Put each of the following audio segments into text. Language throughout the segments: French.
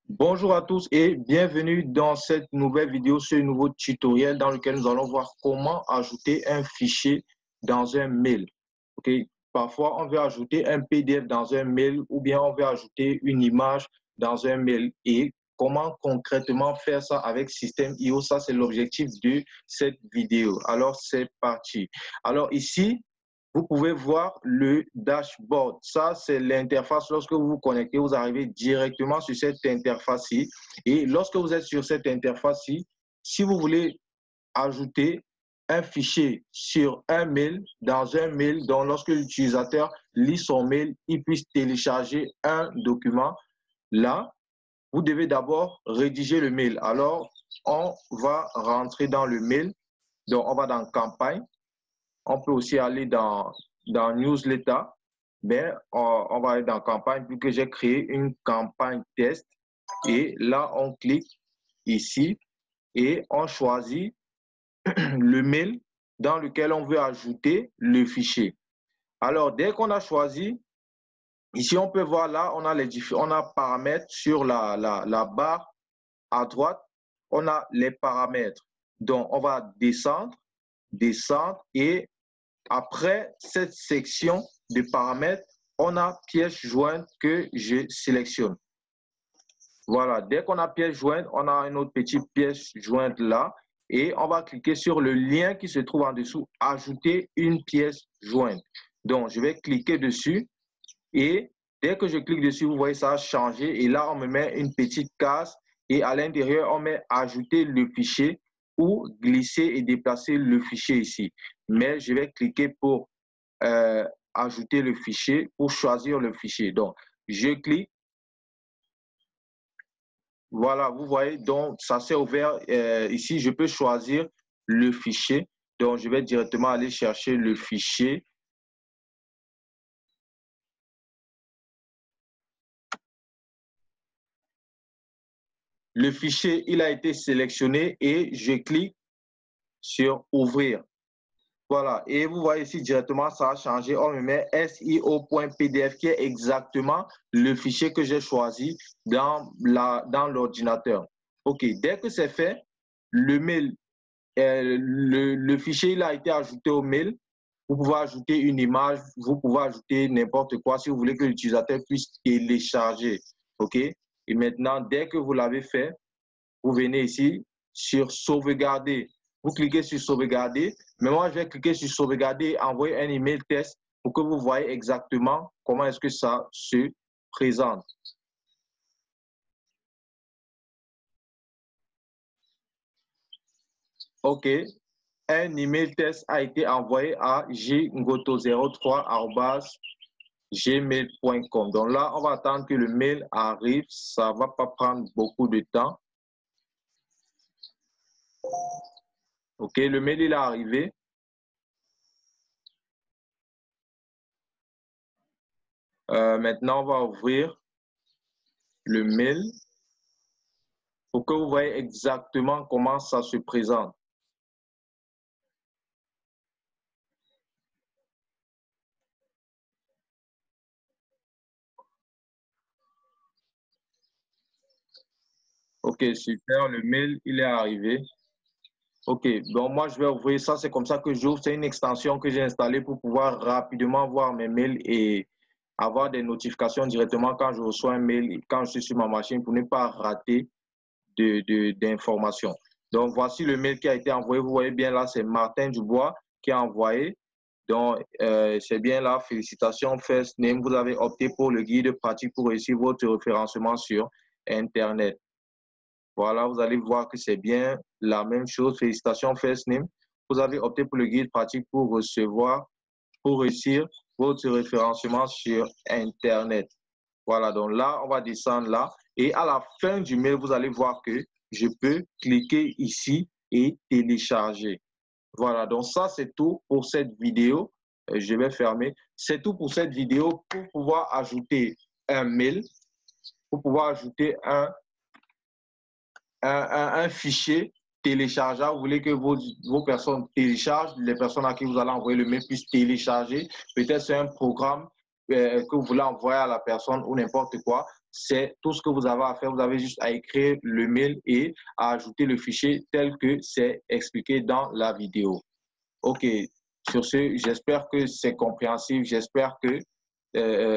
Bonjour à tous et bienvenue dans cette nouvelle vidéo, ce nouveau tutoriel dans lequel nous allons voir comment ajouter un fichier dans un mail. Ok, parfois on veut ajouter un PDF dans un mail ou bien on veut ajouter une image dans un mail et comment concrètement faire ça avec System.io. Ça, c'est l'objectif de cette vidéo. Alors, c'est parti. Alors ici, vous pouvez voir le dashboard. Ça, c'est l'interface. Lorsque vous vous connectez, vous arrivez directement sur cette interface-ci. Et lorsque vous êtes sur cette interface-ci, si vous voulez ajouter un fichier sur un mail, dans un mail, donc lorsque l'utilisateur lit son mail, il puisse télécharger un document, là, vous devez d'abord rédiger le mail. Alors, on va rentrer dans le mail. Donc, on va dans campagne. On peut aussi aller dans newsletter, mais on va aller dans campagne vu que j'ai créé une campagne test. Et là, on clique ici et on choisit le mail dans lequel on veut ajouter le fichier. Alors, dès qu'on a choisi, ici, on peut voir là, on a paramètres sur la barre à droite. On a les paramètres. Donc, on va descendre et après cette section de paramètres, on a pièce jointe que je sélectionne. Voilà, dès qu'on a pièce jointe, on a une autre petite pièce jointe là et on va cliquer sur le lien qui se trouve en dessous, ajouter une pièce jointe. Donc, je vais cliquer dessus et dès que je clique dessus, vous voyez ça a changé et là, on me met une petite case et à l'intérieur, on met ajouter le fichier ou glisser et déplacer le fichier ici. Mais je vais cliquer pour ajouter le fichier, pour choisir le fichier. Donc, je clique. Voilà, vous voyez, donc ça s'est ouvert ici. Je peux choisir le fichier. Donc, je vais directement aller chercher le fichier. Le fichier, il a été sélectionné et je clique sur ouvrir. Voilà, et vous voyez ici directement, ça a changé. On me met SIO.pdf qui est exactement le fichier que j'ai choisi dans l'ordinateur. OK, dès que c'est fait, le mail, le fichier il a été ajouté au mail. Vous pouvez ajouter une image, vous pouvez ajouter n'importe quoi si vous voulez que l'utilisateur puisse télécharger. OK, et maintenant, dès que vous l'avez fait, vous venez ici sur sauvegarder. Vous cliquez sur sauvegarder. Mais moi, je vais cliquer sur sauvegarder et envoyer un email test pour que vous voyez exactement comment est-ce que ça se présente. OK. Un email test a été envoyé à jngoto03@gmail.com. Donc là, on va attendre que le mail arrive. Ça ne va pas prendre beaucoup de temps. OK, le mail il est arrivé. Maintenant, on va ouvrir le mail pour que vous voyez exactement comment ça se présente. OK, super, le mail, il est arrivé. OK, donc moi, je vais ouvrir ça. C'est comme ça que j'ouvre. C'est une extension que j'ai installée pour pouvoir rapidement voir mes mails et avoir des notifications directement quand je reçois un mail, quand je suis sur ma machine pour ne pas rater d'informations. Donc, voici le mail qui a été envoyé. Vous voyez bien là, c'est Martin Dubois qui a envoyé. Donc, c'est bien là. Félicitations, First Name. Vous avez opté pour le guide pratique pour réussir votre référencement sur Internet. Voilà, vous allez voir que c'est bien la même chose. Félicitations, First Name. Vous avez opté pour le guide pratique pour réussir votre référencement sur Internet. Voilà, donc là, on va descendre là. Et à la fin du mail, vous allez voir que je peux cliquer ici et télécharger. Voilà, donc ça, c'est tout pour cette vidéo. Je vais fermer. C'est tout pour cette vidéo pour pouvoir ajouter un mail, pour pouvoir ajouter un fichier téléchargeable. Vous voulez que vos personnes téléchargent, les personnes à qui vous allez envoyer le mail puissent télécharger. Peut-être c'est un programme que vous voulez envoyer à la personne ou n'importe quoi. c'est tout ce que vous avez à faire. Vous avez juste à écrire le mail et à ajouter le fichier tel que c'est expliqué dans la vidéo. OK, sur ce, j'espère que c'est compréhensible. J'espère que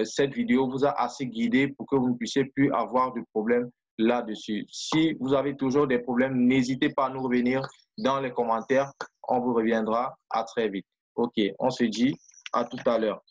cette vidéo vous a assez guidé pour que vous ne puissiez plus avoir de problème là-dessus. Si vous avez toujours des problèmes, n'hésitez pas à nous revenir dans les commentaires. On vous reviendra à très vite. OK, on se dit à tout à l'heure.